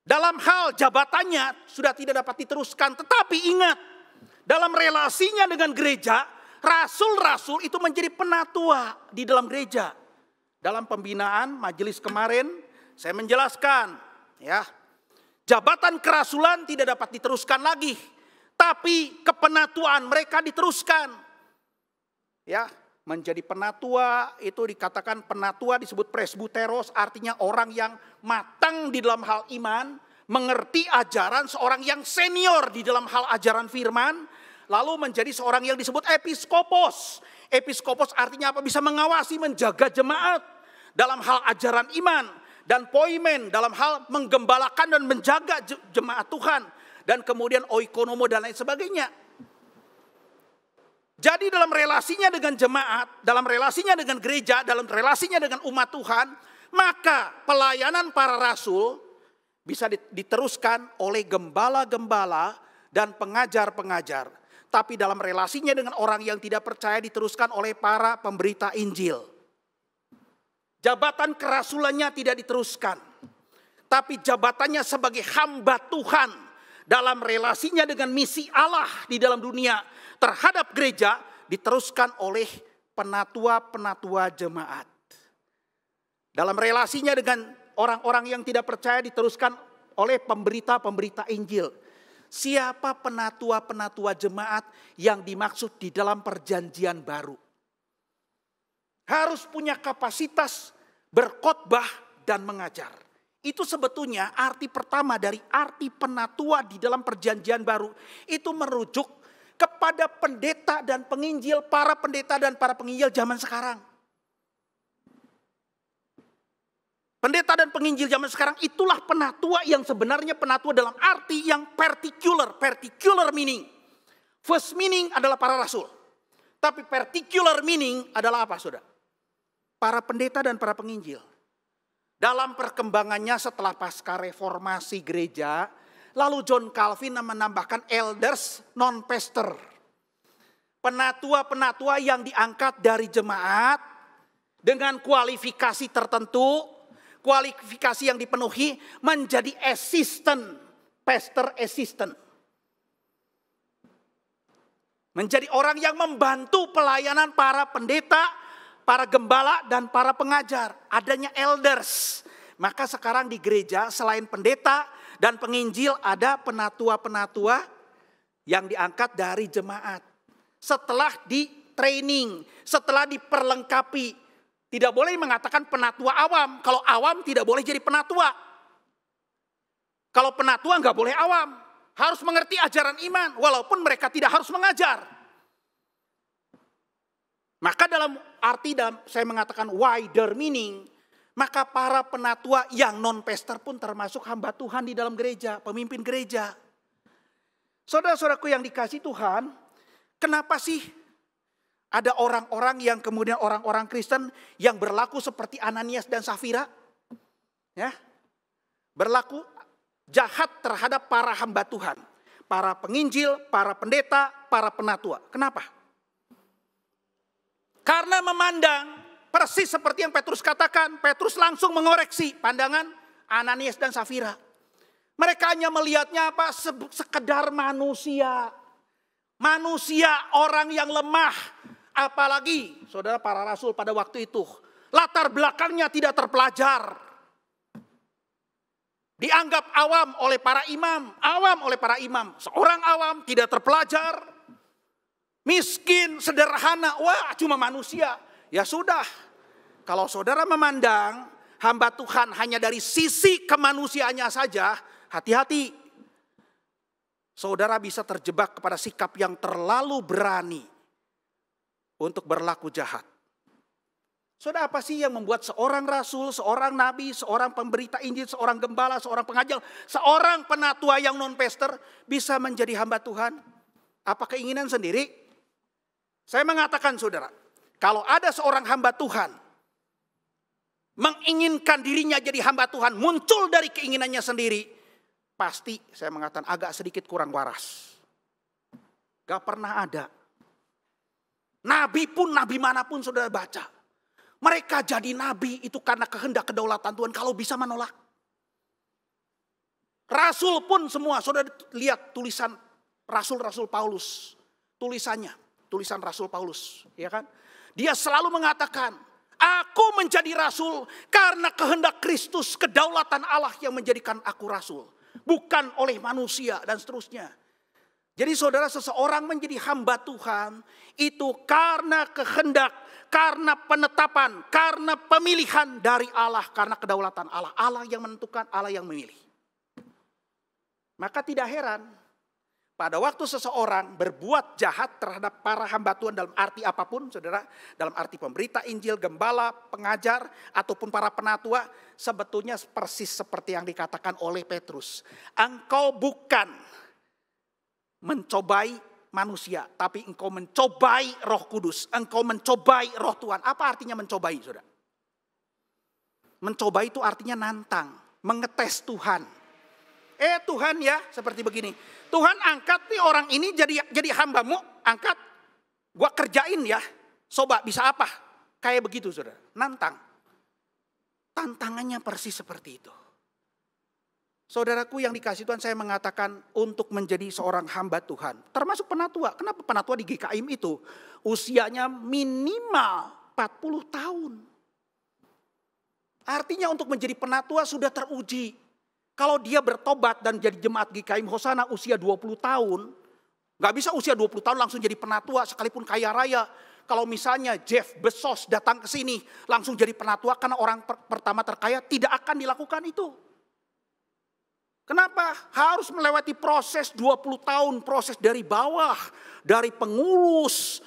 Dalam hal jabatannya sudah tidak dapat diteruskan. Tetapi ingat, dalam relasinya dengan gereja, rasul-rasul itu menjadi penatua di dalam gereja. Dalam pembinaan majelis kemarin, saya menjelaskan, ya, Jabatan kerasulan tidak dapat diteruskan lagi, tapi kepenatuan mereka diteruskan. Ya, menjadi penatua itu dikatakan penatua disebut presbuteros, artinya orang yang matang di dalam hal iman, mengerti ajaran, seorang yang senior di dalam hal ajaran firman, lalu menjadi seorang yang disebut episkopos. Episkopos artinya apa? Bisa mengawasi, menjaga jemaat dalam hal ajaran iman, dan poimen dalam hal menggembalakan dan menjaga jemaat Tuhan, dan kemudian oikonomo dan lain sebagainya. Jadi dalam relasinya dengan jemaat, dalam relasinya dengan gereja, dalam relasinya dengan umat Tuhan, maka pelayanan para rasul bisa diteruskan oleh gembala-gembala dan pengajar-pengajar. Tapi dalam relasinya dengan orang yang tidak percaya diteruskan oleh para pemberita Injil. Jabatan kerasulannya tidak diteruskan, tapi jabatannya sebagai hamba Tuhan dalam relasinya dengan misi Allah di dalam dunia terhadap gereja diteruskan oleh penatua-penatua jemaat. Dalam relasinya dengan orang-orang yang tidak percaya diteruskan oleh pemberita-pemberita Injil. Siapa penatua-penatua jemaat yang dimaksud di dalam perjanjian baru? Harus punya kapasitas berkhotbah dan mengajar. Itu sebetulnya arti pertama dari arti penatua di dalam perjanjian baru. Itu merujuk kepada pendeta dan penginjil, para pendeta dan para penginjil zaman sekarang. Pendeta dan penginjil zaman sekarang itulah penatua yang sebenarnya penatua dalam arti yang particular meaning. First meaning adalah para rasul. Tapi particular meaning adalah apa, saudara? Para pendeta dan para penginjil. Dalam perkembangannya setelah pasca reformasi gereja, lalu John Calvin menambahkan elders non-pastor. Penatua-penatua yang diangkat dari jemaat dengan kualifikasi tertentu, kualifikasi yang dipenuhi menjadi assistant, pastor assistant. Menjadi orang yang membantu pelayanan para pendeta, para gembala dan para pengajar. Adanya elders. Maka sekarang di gereja selain pendeta dan penginjil ada penatua-penatua yang diangkat dari jemaat. Setelah di training, setelah diperlengkapi. Tidak boleh mengatakan penatua awam. Kalau awam tidak boleh jadi penatua. Kalau penatua nggak boleh awam. Harus mengerti ajaran iman walaupun mereka tidak harus mengajar. Maka dalam saya mengatakan wider meaning, maka para penatua yang non-pastor pun termasuk hamba Tuhan di dalam gereja, pemimpin gereja. Saudara-saudaraku yang dikasihi Tuhan, kenapa sih ada orang-orang yang kemudian orang-orang Kristen yang berlaku seperti Ananias dan Safira? Ya, berlaku jahat terhadap para hamba Tuhan, para penginjil, para pendeta, para penatua. Kenapa? Karena memandang persis seperti yang Petrus katakan, Petrus langsung mengoreksi pandangan Ananias dan Safira. Mereka hanya melihatnya apa? Sekedar manusia. Manusia, orang yang lemah. Apalagi saudara para rasul pada waktu itu. Latar belakangnya tidak terpelajar. Dianggap awam oleh para imam. Awam oleh para imam. Seorang awam tidak terpelajar. Miskin, sederhana, wah cuma manusia. Ya sudah, kalau saudara memandang hamba Tuhan hanya dari sisi kemanusiaannya saja, hati-hati. Saudara bisa terjebak kepada sikap yang terlalu berani untuk berlaku jahat. Saudara, apa sih yang membuat seorang rasul, seorang nabi, seorang pemberita Injil, seorang gembala, seorang pengajar, seorang penatua yang non-pastor bisa menjadi hamba Tuhan? Apa keinginan sendiri? Saya mengatakan saudara, kalau ada seorang hamba Tuhan menginginkan dirinya jadi hamba Tuhan, muncul dari keinginannya sendiri, pasti saya mengatakan agak sedikit kurang waras. Gak pernah ada. Nabi pun, nabi manapun saudara baca. Mereka jadi nabi itu karena kehendak kedaulatan Tuhan, kalau bisa menolak. Rasul pun semua, saudara lihat tulisan Rasul-Rasul Paulus, tulisan Rasul Paulus, ya kan? Dia selalu mengatakan, aku menjadi rasul karena kehendak Kristus, kedaulatan Allah yang menjadikan aku rasul. bukan oleh manusia dan seterusnya. Jadi saudara, seseorang menjadi hamba Tuhan itu karena kehendak, karena penetapan, karena pemilihan dari Allah, karena kedaulatan Allah. Allah yang menentukan, Allah yang memilih. Maka tidak heran pada waktu seseorang berbuat jahat terhadap para hamba Tuhan dalam arti apapun, saudara, dalam arti pemberita Injil, gembala, pengajar, ataupun para penatua, sebetulnya persis seperti yang dikatakan oleh Petrus. Engkau bukan mencobai manusia, tapi engkau mencobai Roh Kudus, engkau mencobai Roh Tuhan. Apa artinya mencobai, saudara? Mencobai itu artinya nantang, mengetes Tuhan. Tuhan ya, seperti begini. Tuhan angkat nih orang ini jadi hambamu, angkat. Gua kerjain ya. Coba bisa apa? Kayak begitu saudara, nantang. Tantangannya persis seperti itu. Saudaraku yang dikasih Tuhan, saya mengatakan untuk menjadi seorang hamba Tuhan. Termasuk penatua. Kenapa penatua di GKIM itu? Usianya minimal 40 tahun. Artinya untuk menjadi penatua sudah teruji. Kalau dia bertobat dan jadi jemaat GKIM Hosana usia 20 tahun. Gak bisa usia 20 tahun langsung jadi penatua sekalipun kaya raya. Kalau misalnya Jeff Bezos datang ke sini langsung jadi penatua karena orang pertama terkaya, tidak akan dilakukan itu. Kenapa? Harus melewati proses 20 tahun, proses dari bawah, dari pengurus,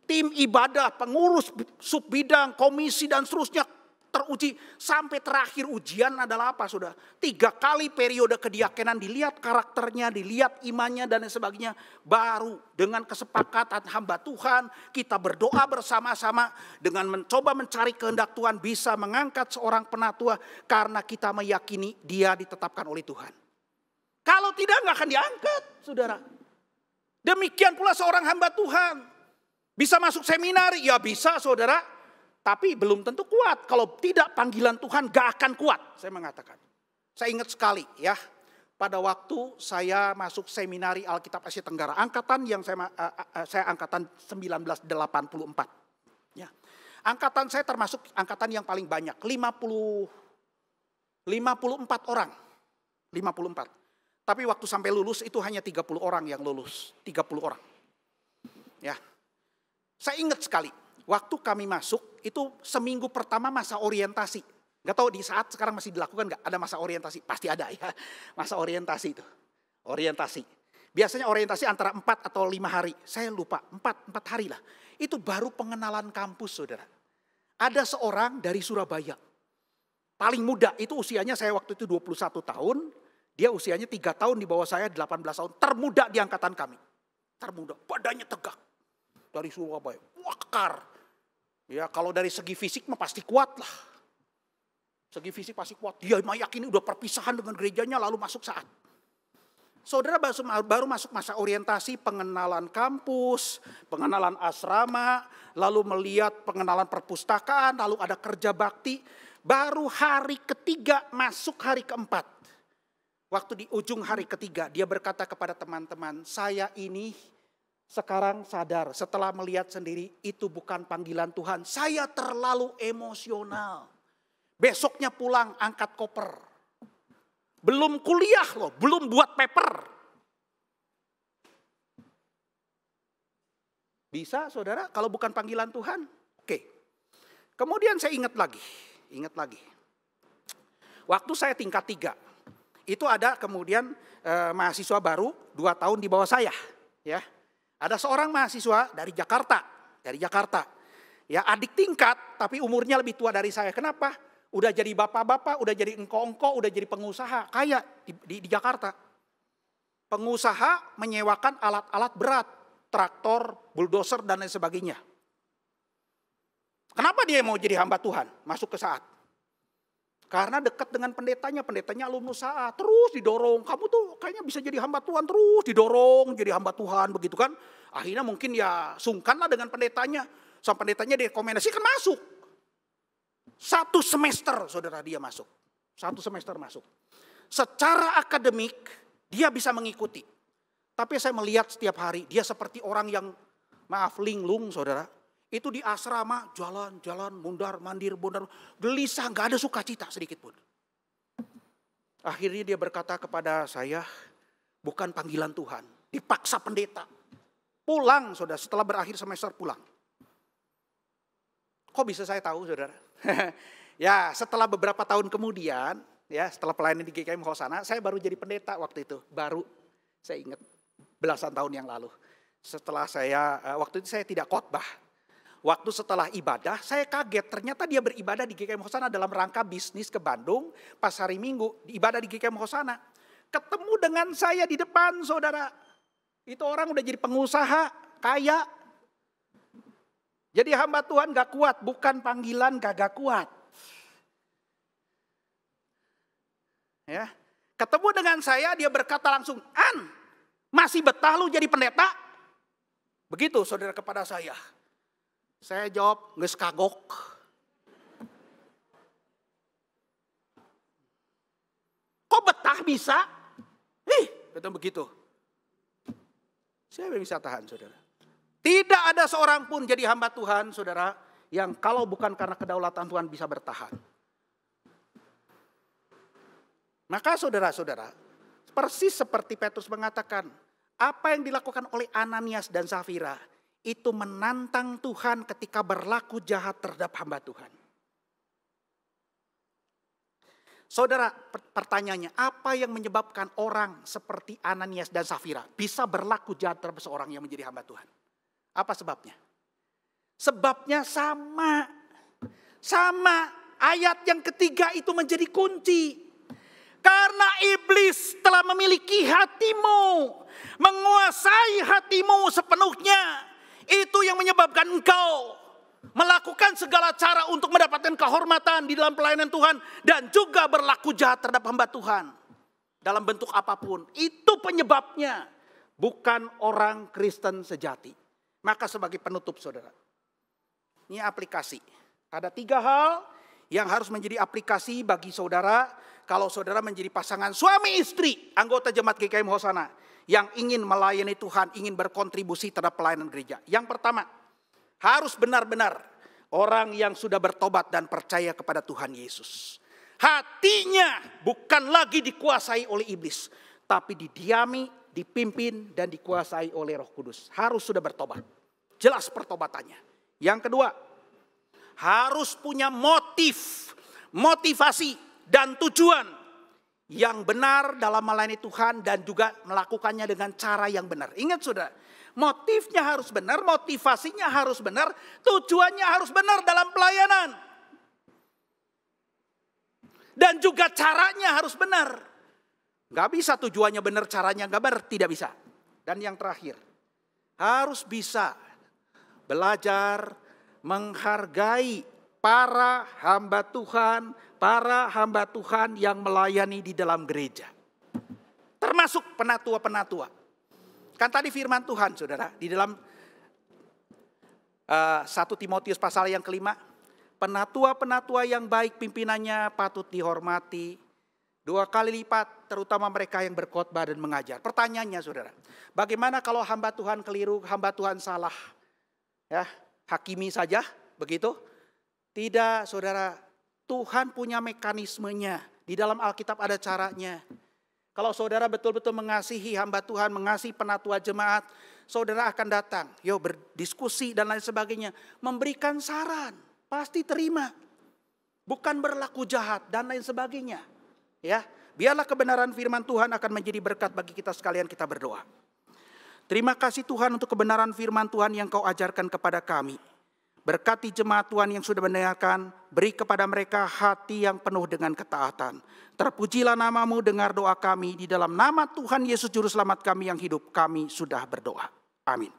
tim ibadah, pengurus subbidang, komisi dan seterusnya. Teruji sampai terakhir ujian adalah apa saudara? 3 kali periode kediakenan, dilihat karakternya, dilihat imannya dan sebagainya. Baru dengan kesepakatan hamba Tuhan kita berdoa bersama-sama dengan mencoba mencari kehendak Tuhan bisa mengangkat seorang penatua karena kita meyakini dia ditetapkan oleh Tuhan. Kalau tidak nggak akan diangkat saudara. Demikian pula seorang hamba Tuhan. Bisa masuk seminari? Ya bisa saudara. Tapi belum tentu kuat. Kalau tidak panggilan Tuhan gak akan kuat. Saya mengatakan. Saya ingat sekali ya. Pada waktu saya masuk seminari Alkitab Asia Tenggara. Angkatan yang saya angkatan 1984. Ya. Angkatan saya termasuk angkatan yang paling banyak. 54 orang. 54. Tapi waktu sampai lulus itu hanya 30 orang yang lulus. 30 orang. Ya. Saya ingat sekali. Waktu kami masuk itu seminggu pertama masa orientasi. Gak tahu di saat sekarang masih dilakukan gak? Ada masa orientasi? Pasti ada ya. Masa orientasi itu. Orientasi. Biasanya orientasi antara 4 atau 5 hari. Saya lupa 4 hari lah. Itu baru pengenalan kampus saudara. Ada seorang dari Surabaya. Paling muda itu usianya saya waktu itu 21 tahun. Dia usianya 3 tahun di bawah saya 18 tahun. Termuda di angkatan kami. Termuda. Badannya tegak. Dari Surabaya. Wah kekar. Ya kalau dari segi fisik mah pasti kuat lah. Segi fisik pasti kuat. Dia meyakini udah perpisahan dengan gerejanya lalu masuk saat. Saudara baru masuk masa orientasi, pengenalan kampus, pengenalan asrama, lalu melihat pengenalan perpustakaan, lalu ada kerja bakti. Baru hari ketiga masuk hari keempat. Waktu di ujung hari ketiga dia berkata kepada teman-teman, saya ini sekarang sadar setelah melihat sendiri itu bukan panggilan Tuhan. Saya terlalu emosional. Besoknya pulang angkat koper. Belum kuliah loh, belum buat paper. Bisa saudara kalau bukan panggilan Tuhan? Oke. Kemudian saya ingat lagi. Waktu saya tingkat 3. Itu ada kemudian mahasiswa baru 2 tahun di bawah saya. Ya. Ada seorang mahasiswa dari Jakarta. Ya adik tingkat tapi umurnya lebih tua dari saya. Kenapa? Udah jadi bapak-bapak, udah jadi engko-engko, udah jadi pengusaha. Kaya di Jakarta. Pengusaha menyewakan alat-alat berat. Traktor, bulldozer dan lain sebagainya. Kenapa dia mau jadi hamba Tuhan? Masuk ke saat. Karena dekat dengan pendetanya alumnus saat. Terus didorong, kamu tuh kayaknya bisa jadi hamba Tuhan. Terus didorong jadi hamba Tuhan begitu kan. Akhirnya mungkin ya sungkan lah dengan pendetanya. Sama pendetanya direkomendasikan masuk. 1 semester saudara dia masuk. 1 semester masuk. Secara akademik dia bisa mengikuti. Tapi saya melihat setiap hari dia seperti orang yang maaf linglung saudara. Itu di asrama jalan-jalan mundar-mandir, gelisah, gak ada sukacita sedikit pun. Akhirnya dia berkata kepada saya, bukan panggilan Tuhan. Dipaksa pendeta. Pulang saudara, setelah berakhir semester pulang. Kok bisa saya tahu saudara? Ya setelah beberapa tahun kemudian, ya setelah pelayanan di GKM Hosana, saya baru jadi pendeta waktu itu. Baru, saya ingat belasan tahun yang lalu. Setelah waktu itu saya tidak khotbah. Waktu setelah ibadah, saya kaget. Ternyata dia beribadah di GKM Hosana dalam rangka bisnis ke Bandung. Pas hari Minggu, ibadah di GKM Hosana. Ketemu dengan saya di depan, saudara. Itu orang udah jadi pengusaha, kaya. Jadi hamba Tuhan gak kuat, bukan panggilan gak kuat. Ya, ketemu dengan saya, dia berkata langsung, "An, masih betah lu jadi pendeta?" Begitu saudara kepada saya. Saya jawab, "Geus kagok." Kok betah bisa? Betul begitu. Saya bisa tahan saudara. Tidak ada seorang pun jadi hamba Tuhan saudara, yang kalau bukan karena kedaulatan Tuhan bisa bertahan. Maka saudara-saudara, persis seperti Petrus mengatakan, apa yang dilakukan oleh Ananias dan Safira, itu menantang Tuhan ketika berlaku jahat terhadap hamba Tuhan. Saudara, pertanyaannya, apa yang menyebabkan orang seperti Ananias dan Safira bisa berlaku jahat terhadap seorang yang menjadi hamba Tuhan? Apa sebabnya? Sebabnya sama. Ayat yang ketiga itu menjadi kunci. Karena iblis telah memiliki hatimu, menguasai hatimu sepenuhnya. Itu yang menyebabkan engkau melakukan segala cara untuk mendapatkan kehormatan di dalam pelayanan Tuhan. Dan juga berlaku jahat terhadap hamba Tuhan. Dalam bentuk apapun. Itu penyebabnya. Bukan orang Kristen sejati. Maka sebagai penutup saudara. Ini aplikasi. Ada 3 hal yang harus menjadi aplikasi bagi saudara. Kalau saudara menjadi pasangan suami istri. Anggota jemaat GKM Hosana. Yang ingin melayani Tuhan, ingin berkontribusi terhadap pelayanan gereja. Yang pertama, harus benar-benar orang yang sudah bertobat dan percaya kepada Tuhan Yesus. Hatinya bukan lagi dikuasai oleh iblis, tapi didiami, dipimpin, dan dikuasai oleh Roh Kudus. Harus sudah bertobat. Jelas pertobatannya. Yang kedua, harus punya motivasi, dan tujuan yang benar dalam melayani Tuhan dan juga melakukannya dengan cara yang benar. Ingat saudara, motifnya harus benar, motivasinya harus benar, tujuannya harus benar dalam pelayanan. Dan juga caranya harus benar. Gak bisa tujuannya benar, caranya gak benar, tidak bisa. Dan yang terakhir, harus bisa belajar menghargai para hamba Tuhan yang melayani di dalam gereja. Termasuk penatua-penatua. Kan tadi firman Tuhan saudara, di dalam 1 Timotius pasal yang kelima. Penatua-penatua yang baik pimpinannya patut dihormati. 2 kali lipat, terutama mereka yang berkhotbah dan mengajar. Pertanyaannya saudara, bagaimana kalau hamba Tuhan keliru, hamba Tuhan salah? Ya, hakimi saja, begitu? Tidak saudara, Tuhan punya mekanismenya. Di dalam Alkitab ada caranya. Kalau saudara betul-betul mengasihi hamba Tuhan, mengasihi penatua jemaat, saudara akan datang, berdiskusi dan lain sebagainya. Memberikan saran, pasti terima. Bukan berlaku jahat dan lain sebagainya. Ya, biarlah kebenaran firman Tuhan akan menjadi berkat bagi kita sekalian. Kita berdoa. Terima kasih Tuhan untuk kebenaran firman Tuhan yang Kau ajarkan kepada kami. Berkati jemaat Tuhan yang sudah mendengarkan, beri kepada mereka hati yang penuh dengan ketaatan. Terpujilah nama-Mu, dengar doa kami. Di dalam nama Tuhan Yesus Juru Selamat kami yang hidup, kami sudah berdoa. Amin.